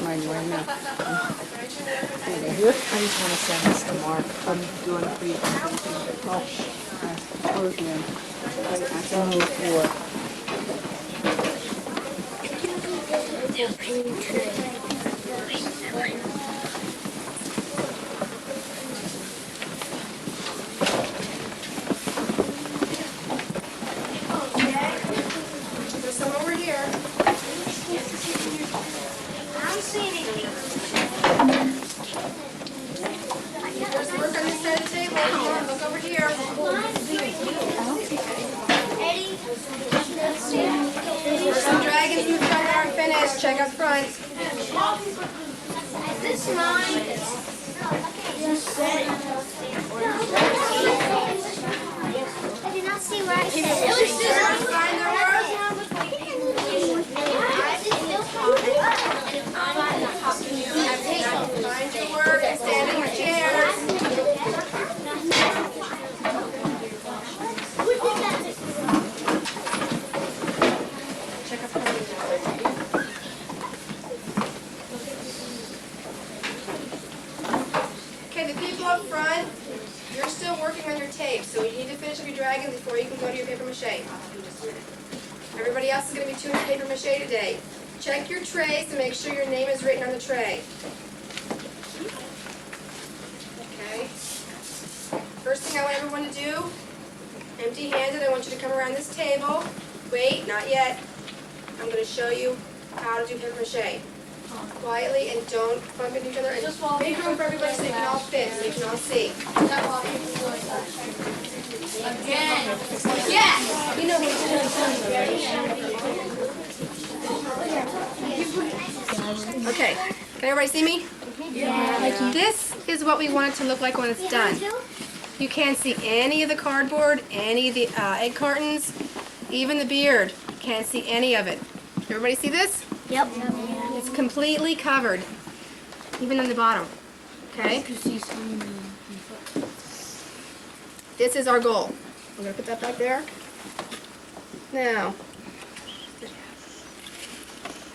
Mine right now. I just want to send this to Mark. I'm doing a free. Oh, close again. It's on the floor. There's some over here. I don't see anything. There's work on this side of the table. Come on, look over here. Eddie? There's some dragons in the front that aren't finished. Check up front. Is this mine? I did not see where I said it was just Find their work. Find your work and stand in your chairs. Check up front. Okay, the people up front, you're still working on your tape, so you need to finish up your dragon before you can go to your paper mache. Everybody else is going to be doing paper mache today. Check your trays to make sure your name is written on the tray. Okay. First thing I want everyone to do, empty-handed, I want you to come around this table. Wait, not yet. I'm going to show you how to do paper mache. Quietly and don't bump into each other. And just make room for everybody so you can all fit, so you can all see. again. Yes! You know Okay, can everybody see me? Yeah. This is what we want it to look like when it's done. You can't see any of the cardboard, any of the egg cartons, even the beard. Can't see any of it. Everybody see this? Yep. It's completely covered, even on the bottom. Okay? This is our goal. We're going to put that back there. Now,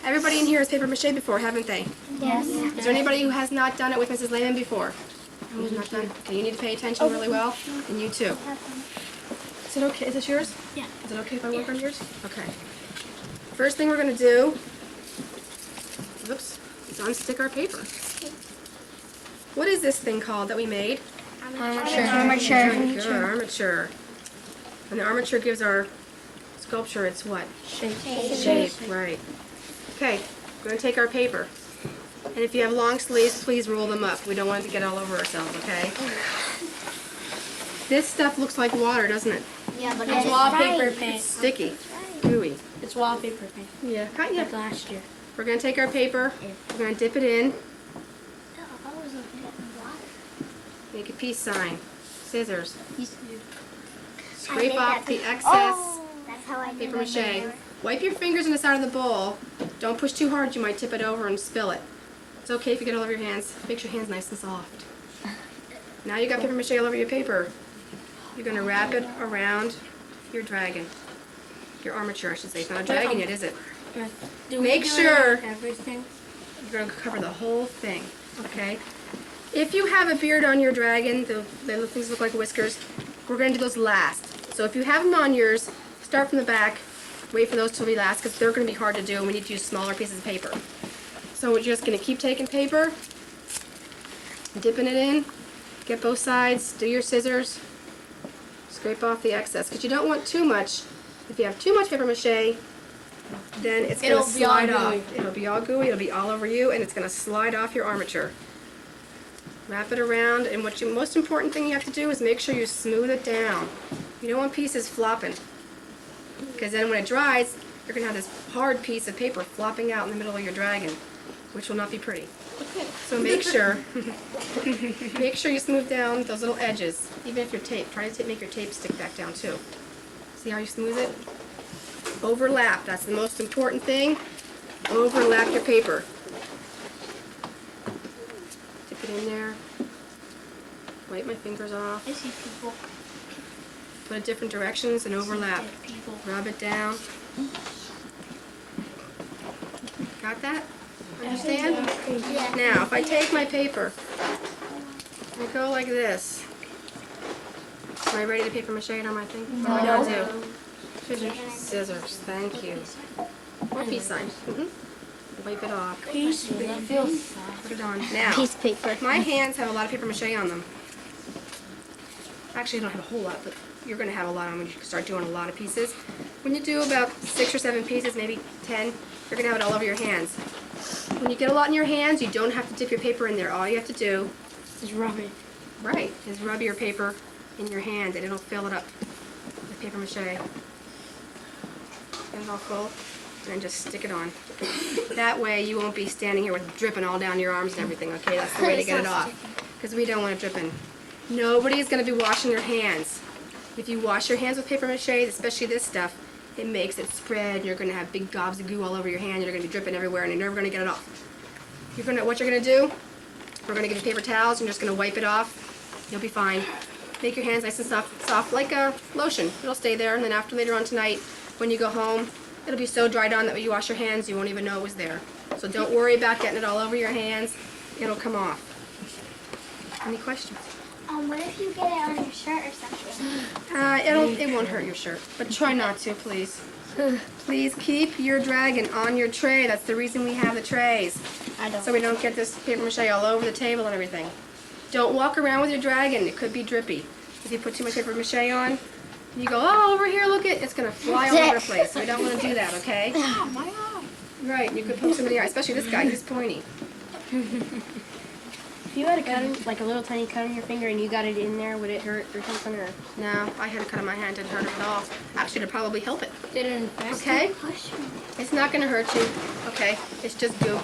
everybody in here has paper mache before, haven't they? Yes. Is there anybody who has not done it with Mrs. Lehman before? Who's not done? Okay, you need to pay attention really well, and you too. Is it okay? Is this yours? Yeah. Is it okay if I work on yours? Okay. First thing we're going to do, oops, is unstick our paper. What is this thing called that we made? Armature. Very good, armature. And the armature gives our sculpture its what? Shape, right. Okay, we're going to take our paper. And if you have long sleeves, please roll them up. We don't want it to get all over ourselves, okay? This stuff looks like water, doesn't it? Yeah, but It's wallpaper It's paint. sticky, gooey. It's wallpaper paint. Yeah, kind Like of. last year. We're going to take our paper, we're going to dip it in, make a peace sign, scissors, scrape off the excess That's how I paper mache. Wipe your fingers on the side of the bowl. Don't push too hard, you might tip it over and spill it. It's okay if you get all over your hands. Make your hands nice and soft. Now you got paper mache all over your paper. You're going to wrap it around your dragon. Your armature, I should say. It's not a dragon yet, is it? Do Make we do sure- it on everything? You're going to cover the whole thing, okay? If you have a beard on your dragon, the things look like whiskers, we're going to do those last. So if you have them on yours, start from the back, wait for those to be last because they're going to be hard to do and we need to use smaller pieces of paper. So we're just going to keep taking paper, dipping it in, get both sides, do your scissors, scrape off the excess because you don't want too much. If you have too much paper mache, then it's going to It'll be all slide off. gooey. It'll be all gooey, it'll be all over you, and it's going to slide off your armature. Wrap it around, and what you most important thing you have to do is make sure you smooth it down. You don't want pieces flopping, because then when it dries, you're going to have this hard piece of paper flopping out in the middle of your dragon, which will not be pretty. So make sure you smooth down those little edges, even if you're tape. Try to make your tape stick back down too. See how you smooth it? Overlap, that's the most important thing. Overlap your paper. Dip it in there. wipe my fingers off. I see people. Put it different directions and overlap. People. Rub it down. Got that? Understand? Yeah. Now, if I take my paper and go like this, am I ready to paper mache it on my thing? What do I gotta do? Scissors, thank you. Or peace sign. Wipe it off. Put it on. Now, Piece of paper. my hands have a lot of paper mache on them. Actually, I don't have a whole lot, but you're going to have a lot on when you start doing a lot of pieces. When you do about 6 or 7 pieces, maybe 10, you're going to have it all over your hands. When you get a lot in your hands, you don't have to dip your paper in there. All you have to do, Just rub it. right, is rub your paper in your hand and it'll fill it up with paper mache. Get it all full and then just stick it on. That way you won't be standing here with dripping all down your arms and everything, okay? That's the way to get it off. Because we don't want it dripping. Nobody's going to be washing their hands. If you wash your hands with paper mache, especially this stuff, it makes it spread and you're going to have big gobs of goo all over your hand. You're going to be dripping everywhere and you're never going to get it off. What you're going to do, we're going to get your paper towels and you're just going to wipe it off. You'll be fine. Make your hands nice and soft like a lotion. It'll stay there, and then after later on tonight, when you go home, it'll be so dried on that when you wash your hands, you won't even know it was there. So don't worry about getting it all over your hands. It'll come off. Any questions? What if you get it on your shirt or something? It won't hurt your shirt, but try not to, please. Please keep your dragon on your tray. That's the reason we have the trays. So we don't get this paper mache all over the table and everything. Don't walk around with your dragon. It could be drippy. If you put too much paper mache on, you go, oh, over here, look it. It's going to fly all over the place. So we don't want to do that, okay? Oh, my eye. Right, you could poke some in the eye, especially this guy. He's pointy. If you had a cut, like a little tiny cut on your finger and you got it in there, would it hurt or something? Or No, I had a cut on my hand. Didn't hurt it at all. Actually, it'd probably help it. did it infect? Okay? It's not going to hurt you. Okay? It's just goo.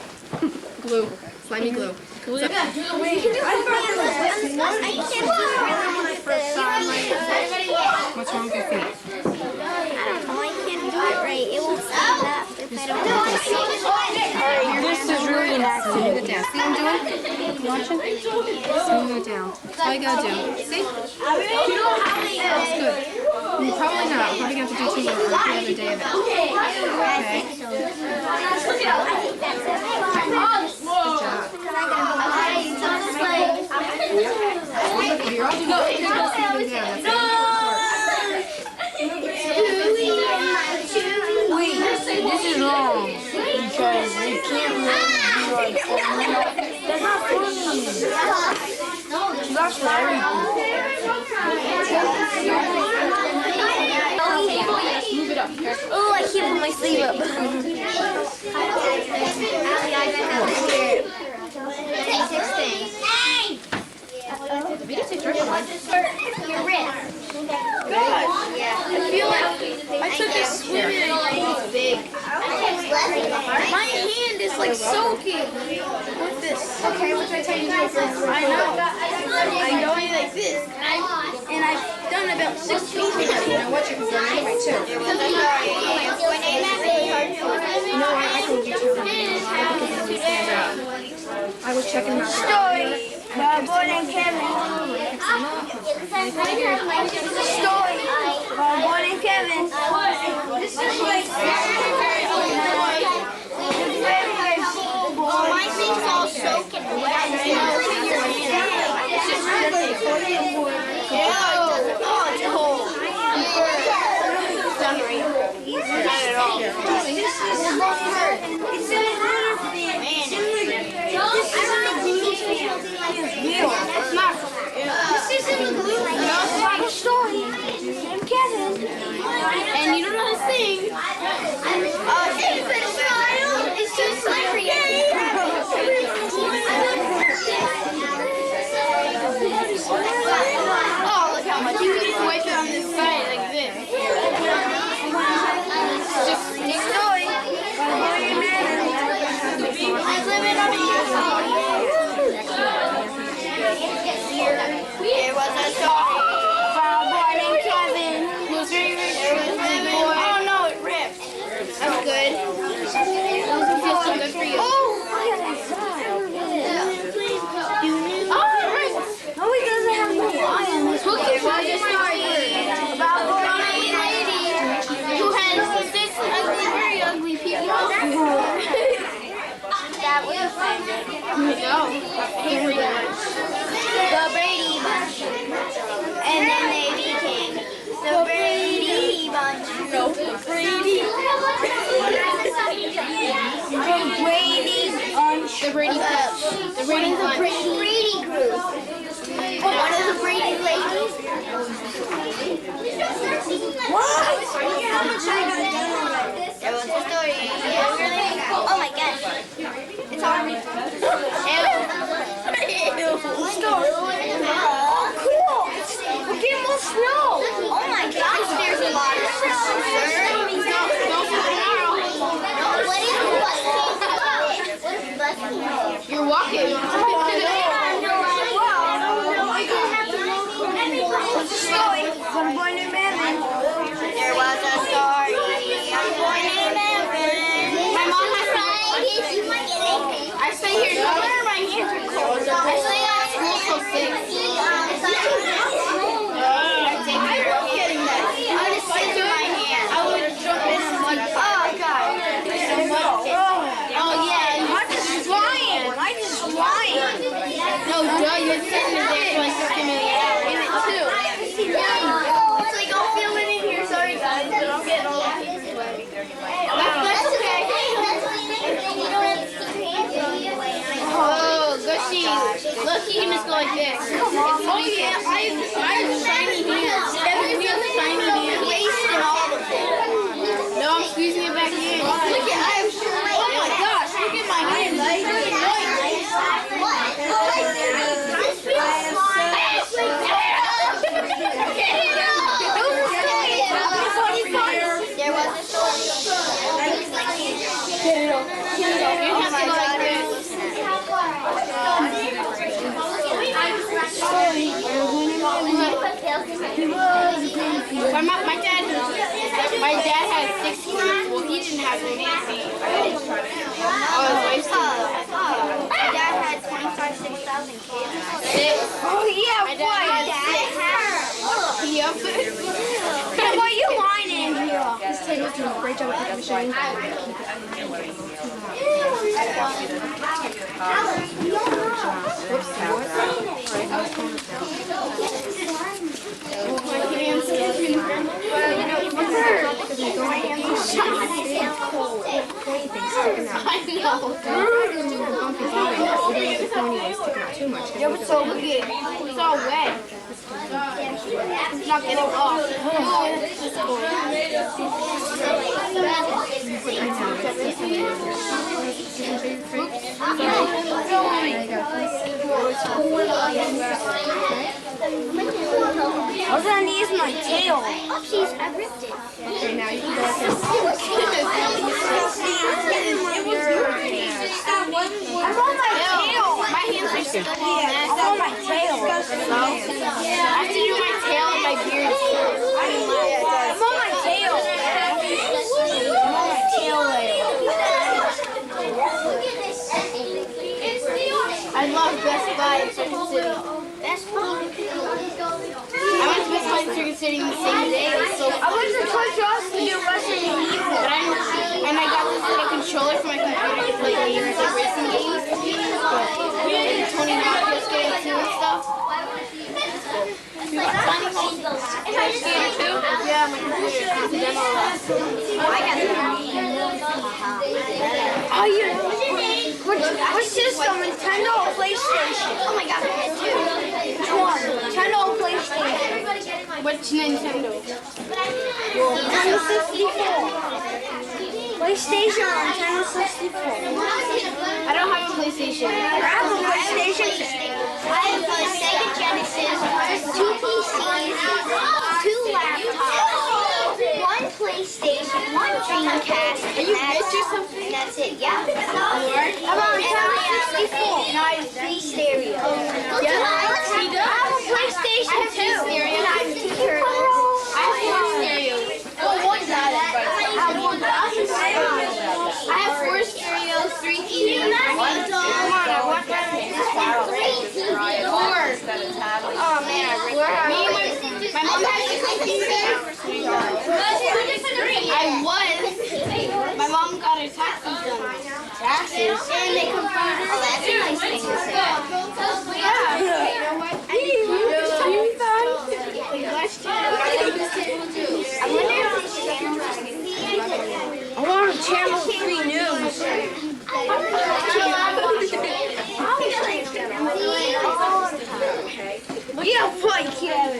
Glue. Slimy glue. So, what's wrong with your feet? I don't know. I can't do it right. It won't stand up if I don't do it. This is really an accident. Smooth it down. See what I'm doing? Watching? Smooth it down. That's all you gotta do. See? That's good. Probably not. We're probably gonna have to do 2 more or every other day of it. Okay? Good job. You're all doing good. You're all smoothing down. That's This is wrong. Because you can't really do like that's not funny. That's for Move it up. Okay? Oh, I can't put my sleeve up. We can take your one. Your wrist. I feel like I took a swim and it's big. My hand is like soaking with this. Okay, what did I tell you to do first? I know. I'm going like this. And I've done about 6 pieces. You know what? You can go anyway, too. No, I told you to. Because you stand up. I was checking my Story about Boyd and Kevin. Story about Boyd and Kevin. This is like my thing's all soaking. Oh, it's cold. It's in the This isn't glue. It's like a story. I'm Kevin. And you don't know how to sing. It's too slippery. Oh, look how much. You can just wipe it on this side like this. Just a story. I live in There was a story about a boy named Kevin. He was very rich. Oh no, it ripped. That's good. It doesn't feel so good for you. Oh, right. No, he doesn't have What is a Brady group? What is a Brady lady? What? There was a story. Oh my gosh. It's on me. Ew. Cool. We're getting more snow. Oh my gosh, there's a lot of snow. You're walking. One boy named Evan. There was a story. One boy named Evan. My mom has to. I stay here. Don't let my hands are cold. I stay at school till 6. I love getting that. I just sit in my hand. I would jump in and like, Oh God. oh yeah, I'm just flying. no, duh, you're sitting there for like 50 minutes. In it too. It's like I'll feel it in here. Sorry guys, but I'm getting all the papers wet. That's okay. Oh, gushy. Look, you can just go like this. Oh yeah, I have shiny hands. Every has shiny hands. Wasting all of it. No, I'm squeezing it back in. Look at, oh my gosh, look at my hands. There was a story. You have to go like this. My dad had 6 kids. Well, he didn't have any. My dad had 6,000 kids. 6. Oh yeah, My dad had 6. Yep. Why are you whining here? This table's doing a great job at picking machine. Yeah, but so look at it. It's all wet. It's not getting off. I was gonna use my tail. Oopsies, I ripped it. Okay, now you can go like this. I'm on my tail. My hands are still on that. I'm on my tail. I have to do my tail and my beard first. I'm on my tail. I'm on my tail layer. I love Best Buy in Circuit City. Best Buy. I went to Best Buy in Circuit City the same day. It was so I went to Toys R Us to do Resident Evil. and I got this little controller for my computer to play games, like racing games. And Tony Hawk just getting too and stuff. Touch game too? Yeah, my computer. It's a demo last. I got Oh, you know. What system? Nintendo or PlayStation? Oh my god, I had two. Which one? Nintendo or PlayStation? Which Nintendo? Nintendo 64. PlayStation or Nintendo 64? I don't have a PlayStation. I have a PlayStation. I have a Sega Genesis, 2 PCs, 2 laptops, 1 PlayStation, 1 Dreamcast. Are you rich or something? That's it, yeah. How about Nintendo 64? And I have 3 stereos. Yeah, I have a PlayStation 2. And I have 2 turbos. I have 4 stereos. Well, one died, but I have 4 stereos, 3 TVs. Come on, I want that. 4. Oh man, My mom has a computer. My mom got her taxes done. taxes. And they converted. Oh, that's a nice thing to say. Yeah. You know what? I wonder if this channel I want a channel 3 news. Kevin.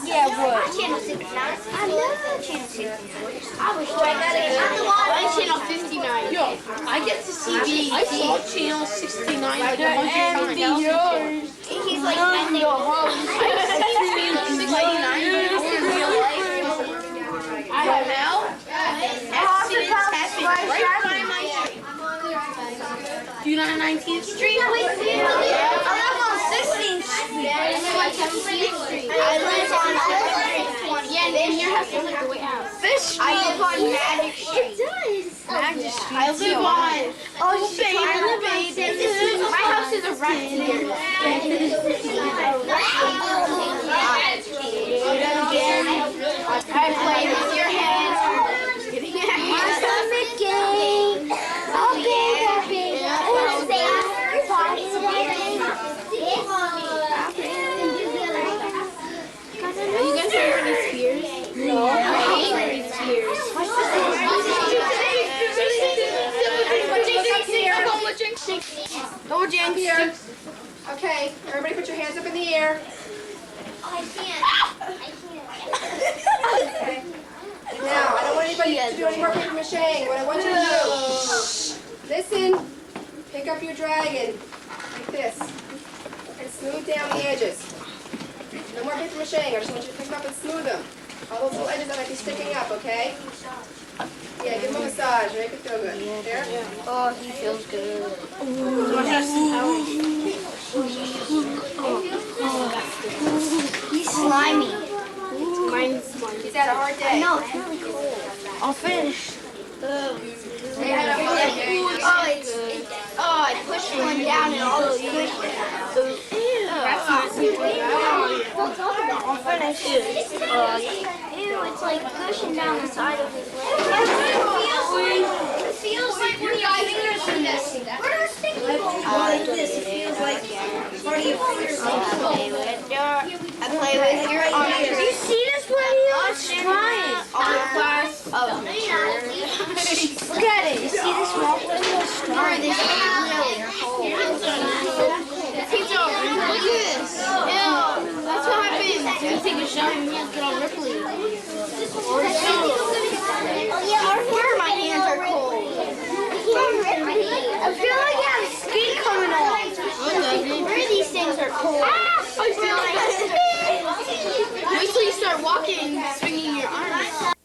Yeah, what? Channel 69. I love Channel 69. I wish I got it. I'm channel 59. Yo, I get to see BET. I saw channel 69 like 100 times. He's like, I think I've seen channel 69 in real life. I don't know. Accidents happen right by my street. Do you know 19th Street? I live on 16th Street. I live on 20. Yeah, and then your house is like the way out. I live on Magic Street. It does. Magic Street. I live on. Oh, baby. My house is a raccoon. I play with your hands. Are you guys know Britney Spears? No. I hate Britney Spears. Go, Jinx. Here. Okay, everybody put your hands up in the air. I can't. Okay. Now, I don't want anybody to do any more paper mache. What I want you to do, listen, pick up your dragon, like this, and smooth down the edges. No more paper mache. I just want you to pick them up and smooth them. All those little edges that might be sticking up, okay? Yeah, give him a massage. Make it feel good. There? Oh, he feels good. He's slimy. He's had a hard day. No, it's really cold. I'll finish. He had a hard day. I pushed one down and all those good. I'll finish. Ew, it's like pushing down the side of his leg. It feels like when your fingers are nesting. Like this, it feels like part of your fingers. I play with your arms. Do you see this video? It's trying. Art class. Oh, look at it. You see this small window? This is really cold. Look at this. Ew, that's what happens. You take a shower and you get all ripply. Oh yeah, where my hands are cold. I feel like I have skin coming off. Where these things are cold. I feel like. Wait till you start walking, swinging your arms.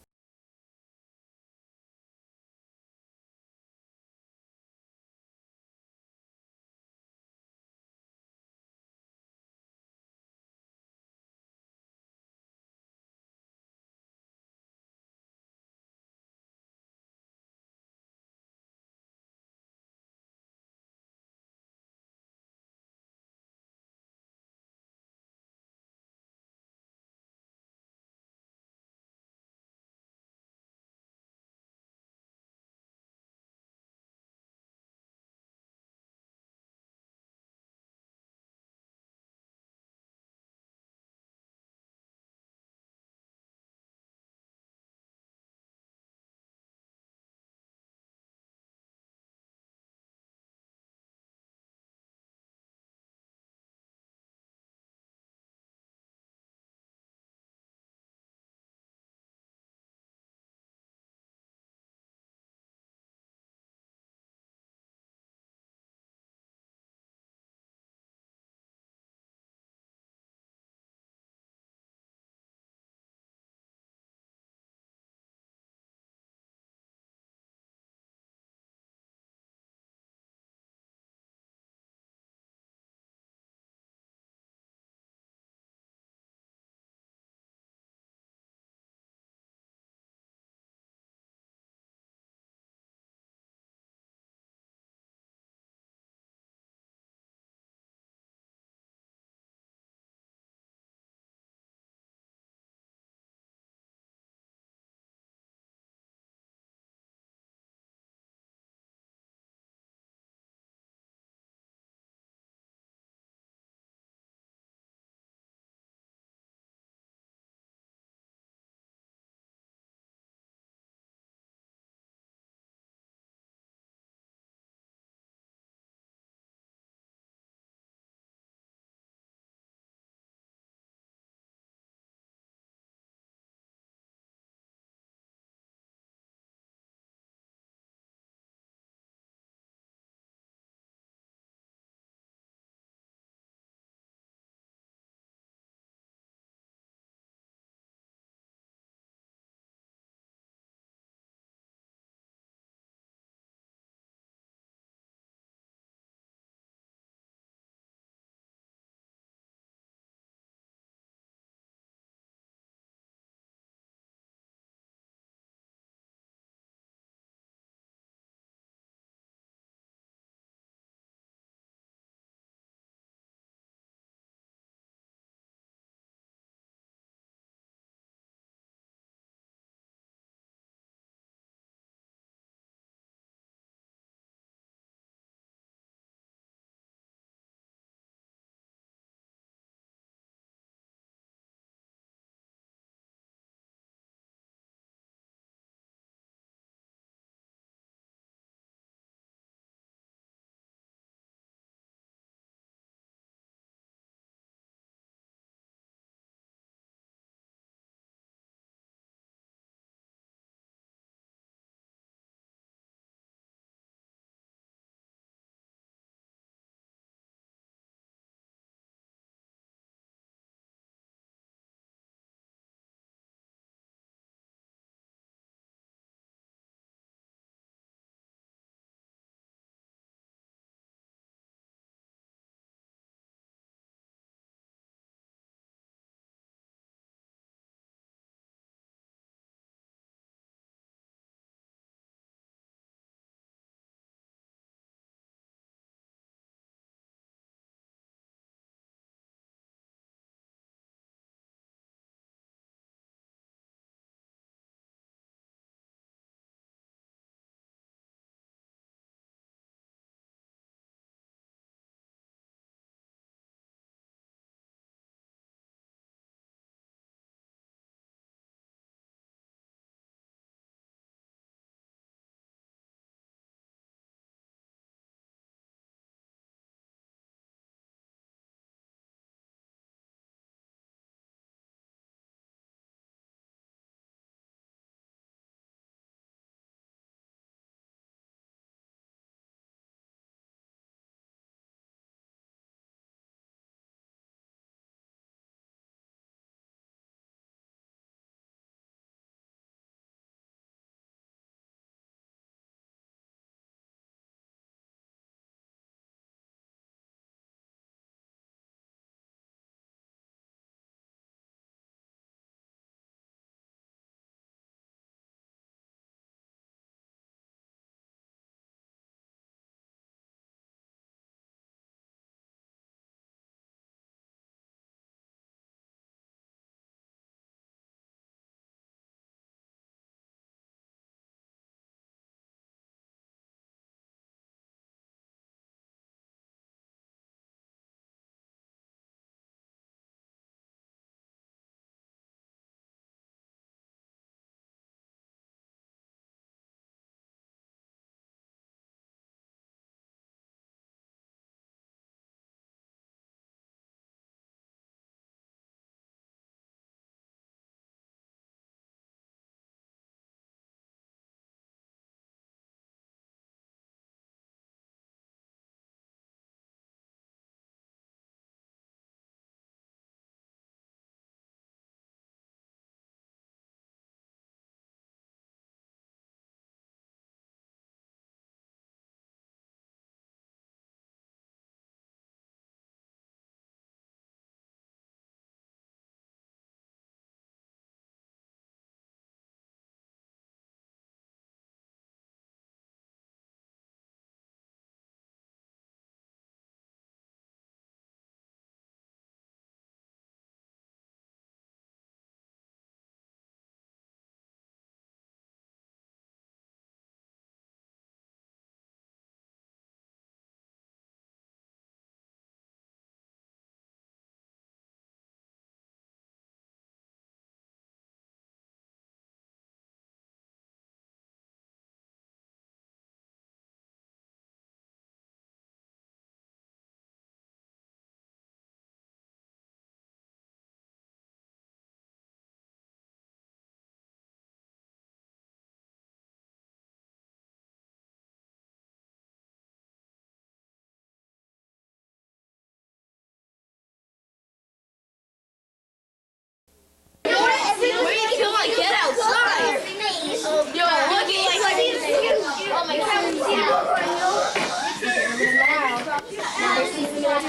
Watch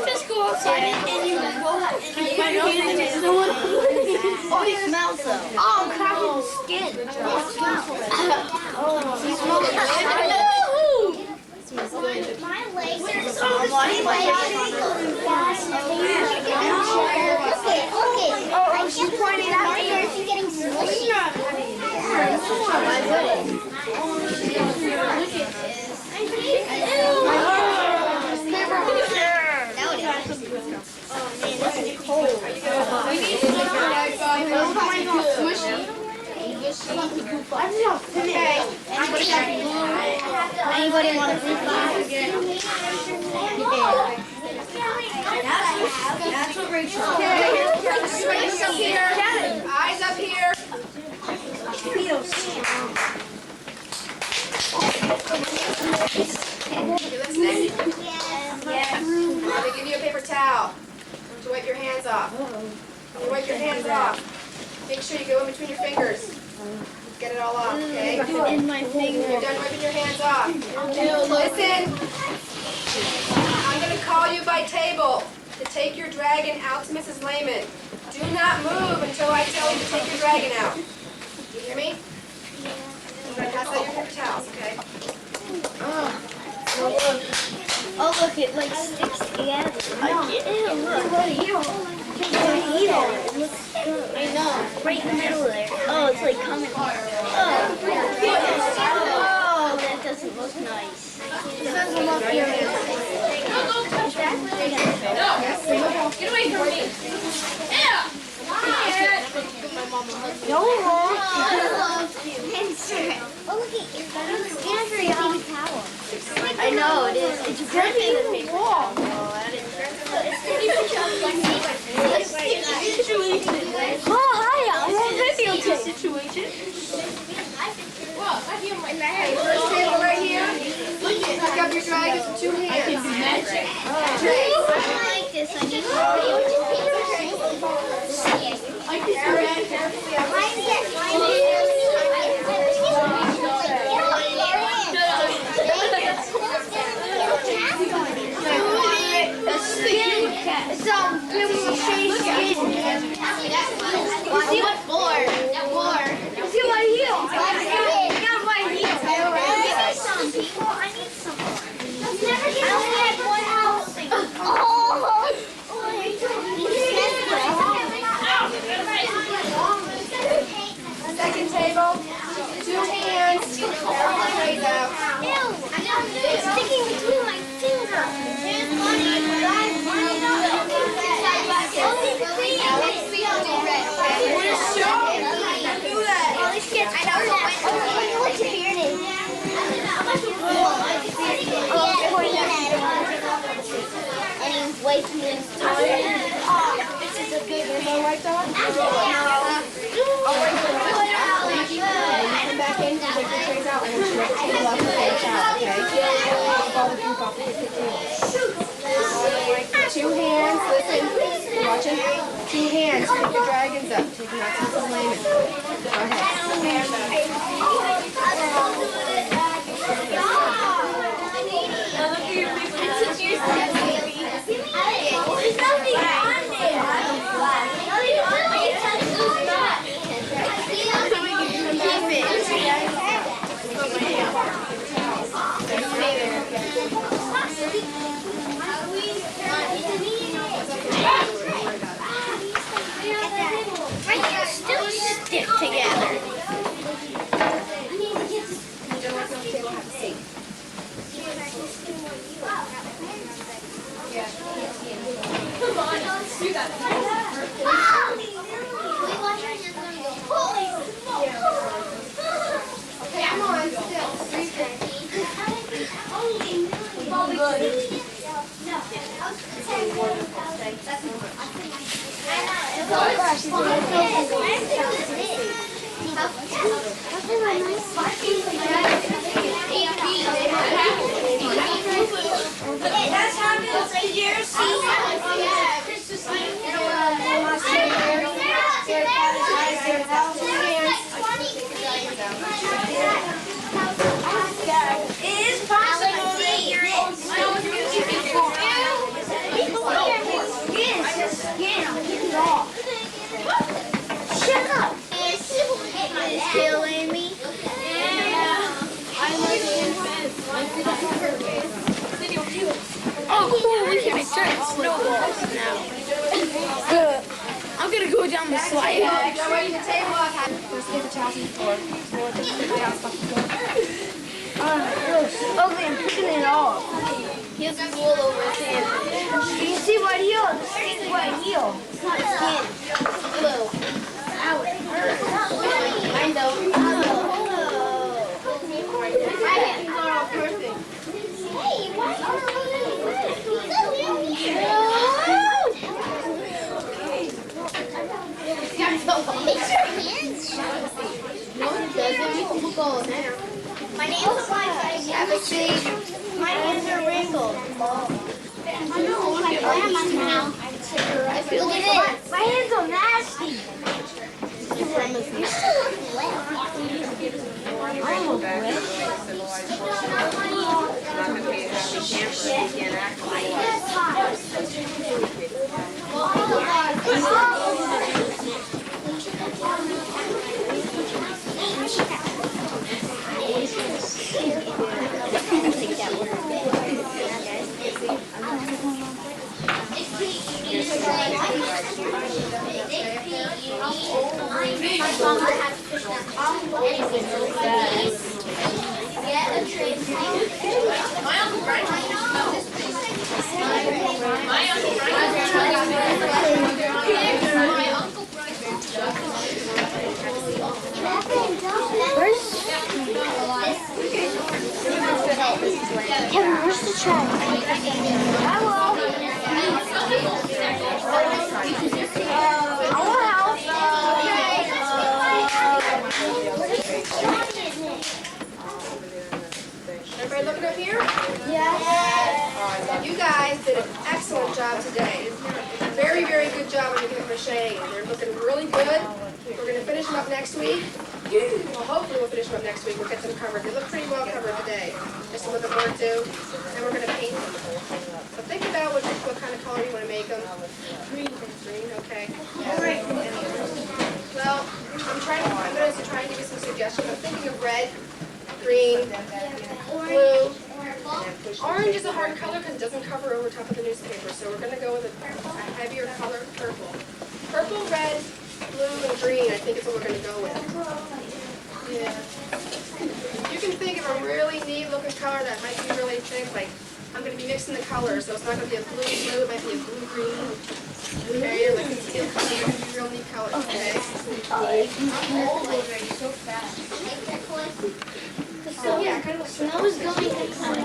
us go outside and you go and my nose and no one. Oh, he smells though. Oh, I'm cracking the skin. Oh, he smells good. My legs are so okay. Oh, she's pointing out here. She's getting smushy. Anybody want a group box? That's what Rachel. Eyes up here. Eyes up here. You listening? Yes. Let me give you a paper towel to wipe your hands off. When you wipe your hands off, make sure you go in between your fingers. Get it all off, okay? In my finger. You're done wiping your hands off. Listen. I'm going to call you by table to take your dragon out to Mrs. Lehman. Do not move until I tell you to take your dragon out. You hear me? I'm going to pass out your paper towels, okay? Oh, look, it like sticks together. Ew, look. Eat it. It looks good. I know. Right in the middle there. Oh, it's like coming. Oh, that doesn't look nice. It doesn't look good. Get away from me. Yeah. No, oh, look at your paper towel. I know, it is. It's dripping the paper towel. Oh, hi, I'm on video situation. First table right here. Pick up your dragons with 2 hands. I like this. I need Second table, 2 hands. Trays out. It's sticking between my fingers. Here's money. Wiping this this is a good one. Wiped off? Come back in, take your trays out, and then she wipes the table off and trays out, okay? All the goop off the table. 2 hands, listen, you watching? 2 hands, pick your dragons up, take them out to Mrs. Lehman. Go ahead. There's nothing on still stick together. Come on, let's do that. Okay, come on, still. That's happened for years. See? down the slide. Go away to the table. Let's get the towels on the floor. Ugly, I'm picking it off. He has wool over his hand. Do you see white heel? This is white heel. It's not skin. It's blue. Ow, it hurts. I know. My hands are all perfect. Hey, why my nails are white, yeah, but see, my hands are wrinkled. I know, when I grab my now, I feel like my hands are nasty. You still look wet. I look Kevin, where's the trash? Hello. Our house. Everybody looking up here? Yes. You guys did an excellent job today. Very, very good job on making crochet. They're looking really good. We're going to finish them up next week. Well, hopefully we'll finish them up next week. We'll get them covered. They look pretty well covered today. Just a little bit more to do. And we're going to paint them. So think about what kind of color you want to make them. Green. Green, okay. Well, I'm going to try and give you some suggestions. I'm thinking of red, green, blue. Orange is a hard color because it doesn't cover over top of the newspaper, so we're going to go with a heavier color, purple. Purple, red, blue, and green, I think is what we're going to go with. Yeah. You can think of a really neat looking color that might be really thick, like I'm going to be mixing the colors, so it's not going to be a blue, it might be a blue-green. Okay, like it's going to be real neat colors, okay? Yeah, kind of Snow is going to come.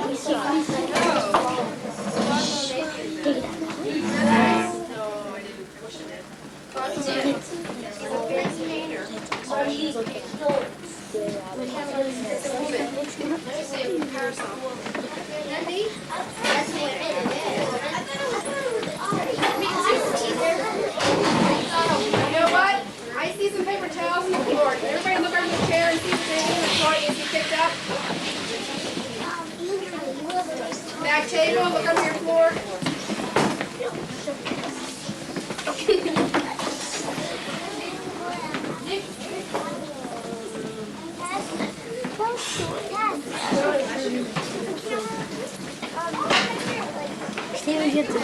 You know what? I see some paper towels on the floor. Can everybody look under the chair and see if there's anything on the floor that needs to be picked up? Back table, look under your floor. Steven gets a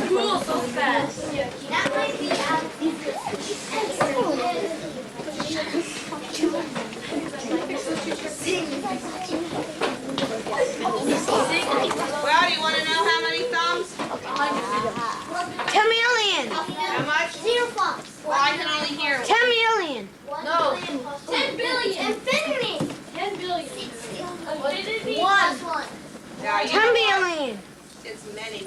Cool, so fast. That might be out. Well, do you want to know how many thumbs? 10 million. How much? 0 flumps. Well, I can only hear 10 million. No. 10 billion. Infinity. 10 billion. Infinity? 1. Now, you 10 know what? billion. It's many.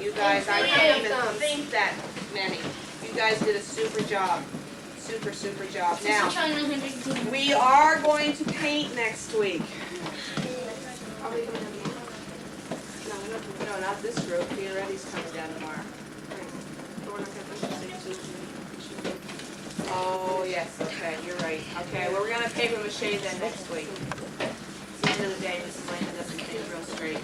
You guys, I can't even think that many. You guys did a super job. Super job. Now, we are going to paint next week. No, not this group. Fioretti's coming down tomorrow. Oh, yes, okay, you're right. Okay, well, we're going to paper mache then next week. At the end of the day, Mrs. Lehman doesn't think real straight.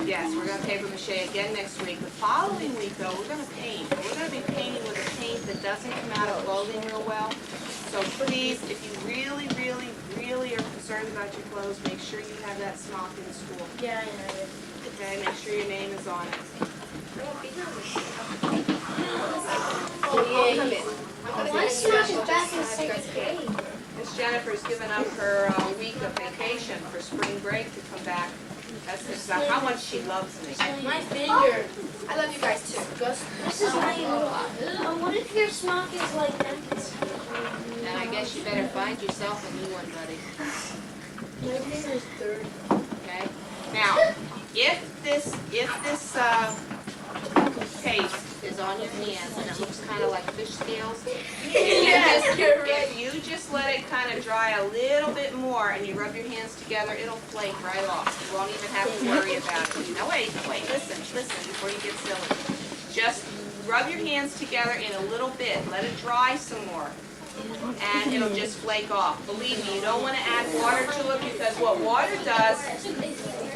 Yes, we're going to paper mache again next week. The following week, though, we're going to paint. We're going to be painting with a paint that doesn't come out of clothing real well. So please, if you really, really, really are concerned about your clothes, make sure you have that smock in school. Yeah, I know. Okay, make sure your name is on it. I'll come in. My smock is back in second grade. Miss Jennifer's given up her week of vacation for spring break to come back. That's how much she loves me. My finger. I love you guys too. This is lame. What if your smock is like empty? And I guess you better find yourself a new one, buddy. My finger's third. Okay? Now, if this paste is on your hands and it looks kind of like fish scales, if you just let it kind of dry a little bit more and you rub your hands together, it'll flake right off. You won't even have to worry about it. Now wait, listen before you get silly. Just rub your hands together in a little bit. Let it dry some more. And it'll just flake off. Believe me, you don't want to add water to it because what water does...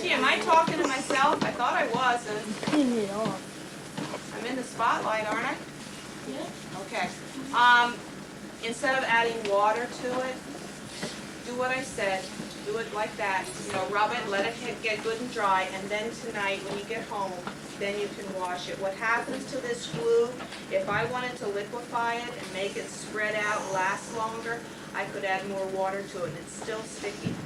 Gee, am I talking to myself? I thought I wasn't. I'm in the spotlight, aren't I? Yeah. Okay. Instead of adding water to it, do what I said. Do it like that. You know, rub it, let it get good and dry, and then tonight when you get home, then you can wash it. What happens to this glue, if I wanted to liquefy it and make it spread out, last longer, I could add more water to it, and it's still sticky.